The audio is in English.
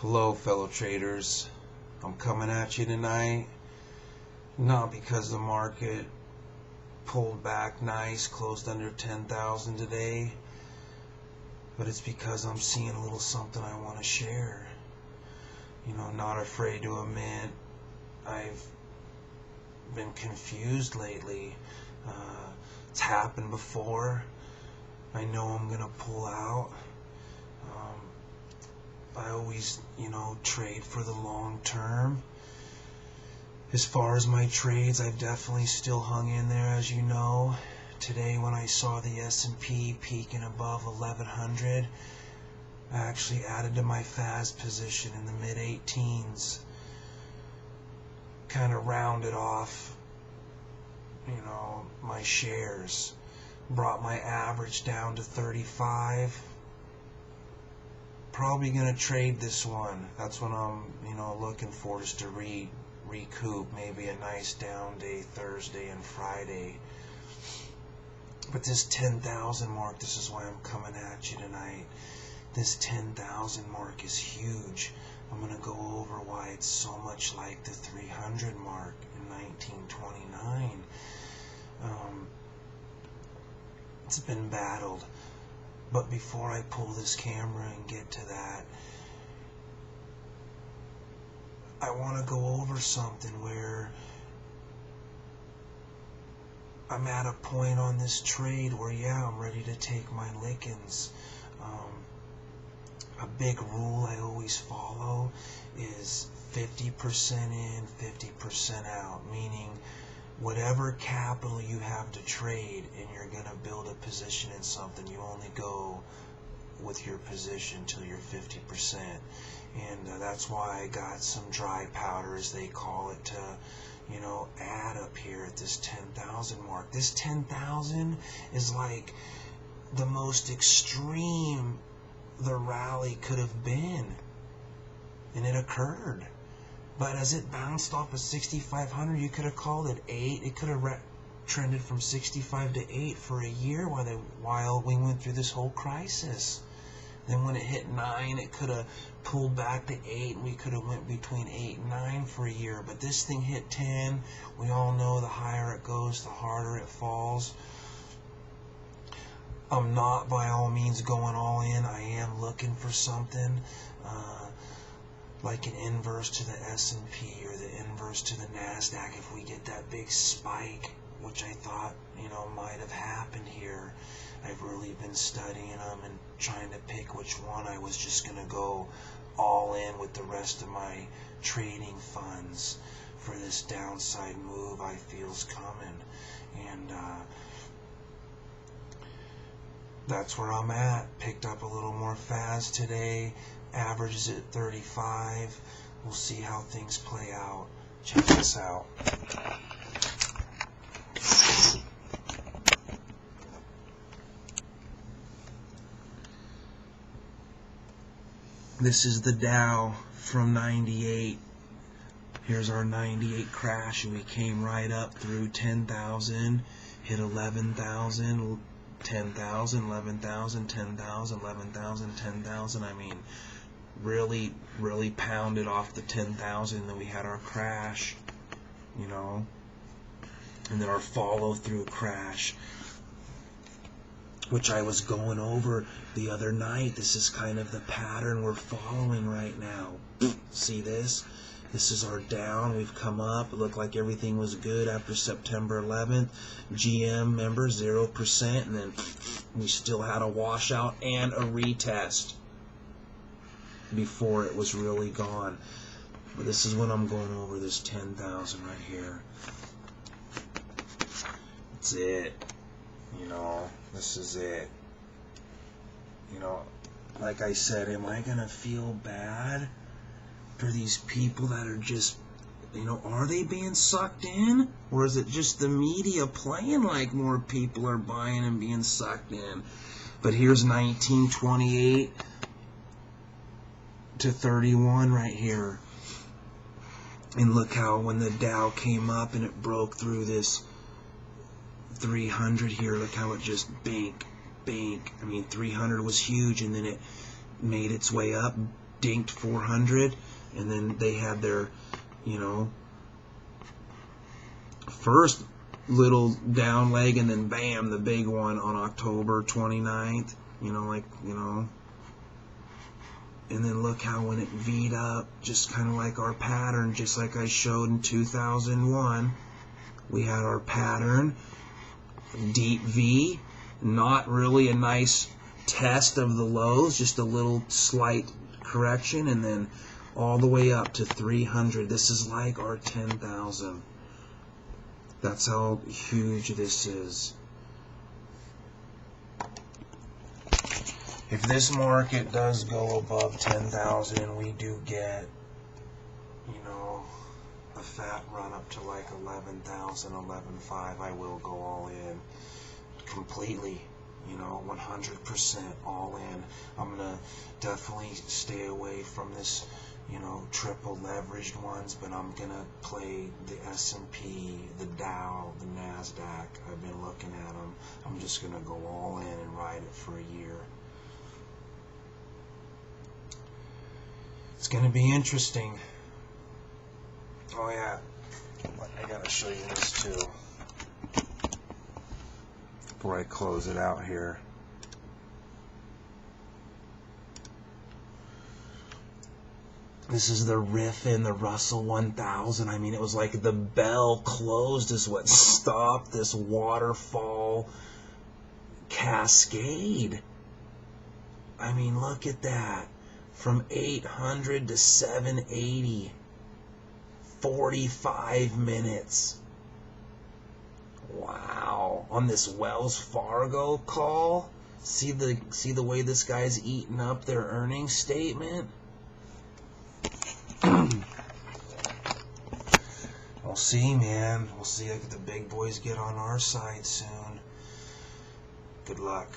Hello, fellow traders. I'm coming at you tonight, not because the market pulled back nice, closed under 10,000 today, but it's because I'm seeing a little something I want to share. Not afraid to admit I've been confused lately. It's happened before. I know I'm gonna pull out. I always, trade for the long term. As far as my trades, I've definitely still hung in there, as you know. Today, when I saw the S&P peaking above 1100, I actually added to my FAS position in the mid-18s. Kind of rounded off, my shares. Brought my average down to 35. Probably gonna trade this one. That's what I'm, looking for, just to recoup maybe a nice down day Thursday and Friday. But this 10,000 mark, this is why I'm coming at you tonight. This 10,000 mark is huge. I'm gonna go over why it's so much like the 300 mark in 1929. It's been battled. But before I pull this camera and get to that, I want to go over something where I'm at a point on this trade where, I'm ready to take my lickings. A big rule I always follow is 50% in, 50% out, meaning whatever capital you have to trade and you're going to build a position in something, you only go with your position till you're 50%. And that's why I got some dry powder, as they call it, to add up here at this 10,000 mark. This 10,000 is like the most extreme the rally could have been, and it occurred. But as it bounced off of 6,500, you could have called it 8. It could have trended from 65 to 8 for a year while we went through this whole crisis. Then when it hit 9, it could have pulled back to 8, and we could have went between 8 and 9 for a year. But this thing hit 10. We all know the higher it goes, the harder it falls. I'm not by all means going all in. I am looking for something. Like an inverse to the S&P or the inverse to the NASDAQ. If we get that big spike, which I thought, might have happened here. I've really been studying them and trying to pick which one I was just going to go all in with the rest of my trading funds for this downside move I feel's coming. And that's where I'm at. Picked up a little more FAS today. Average is at 35. We'll see how things play out. Check this out. This is the Dow from 98. Here's our 98 crash, and we came right up through 10,000, hit 11,000, 10,000, 11,000, 10,000, 11,000, 10,000. I mean, really pounded off the 10,000. Then we had our crash, and then our follow-through crash, which I was going over the other night. This is kind of the pattern we're following right now. See this? This is our down. We've come up. It looked like everything was good after September 11th. GM, remember, 0%, and then we still had a washout and a retest before it was really gone. But this is when I'm going over this 10,000 right here. That's it. This is it. Like I said, am I gonna feel bad for these people that are just, are they being sucked in? Or is it just the media playing like more people are buying and being sucked in? But here's 1928 to 31 right here. And look how when the Dow came up and it broke through this 300 here, look how it just bank. I mean, 300 was huge, and then it made its way up, dinked 400, and then they had their, you know, first little down leg, and then bam, the big one on October 29th, you know, like, you know. And then look how when it V'd up, just kind of like our pattern, just like I showed in 2001, we had our pattern, deep V, not really a nice test of the lows, just a little slight correction, and then all the way up to 300. This is like our 10,000. That's how huge this is. If this market does go above 10,000 and we do get, you know, a fat run up to like 11,000, 11,500, I will go all in completely, you know, 100% all in. I'm going to definitely stay away from this, you know, triple leveraged ones, but I'm going to play the S&P, the Dow, the NASDAQ. I've been looking at them. I'm just going to go all in and ride it for a year. It's going to be interesting. Oh yeah, I got to show you this too before I close it out here. This is the riff in the Russell 1000. I mean, it was like the bell closed is what stopped this waterfall cascade. I mean, look at that. From 800 to 780. 45 minutes. Wow. On this Wells Fargo call. See the way this guy's eating up their earnings statement? We'll see, man. We'll see if the big boys get on our side soon. Good luck.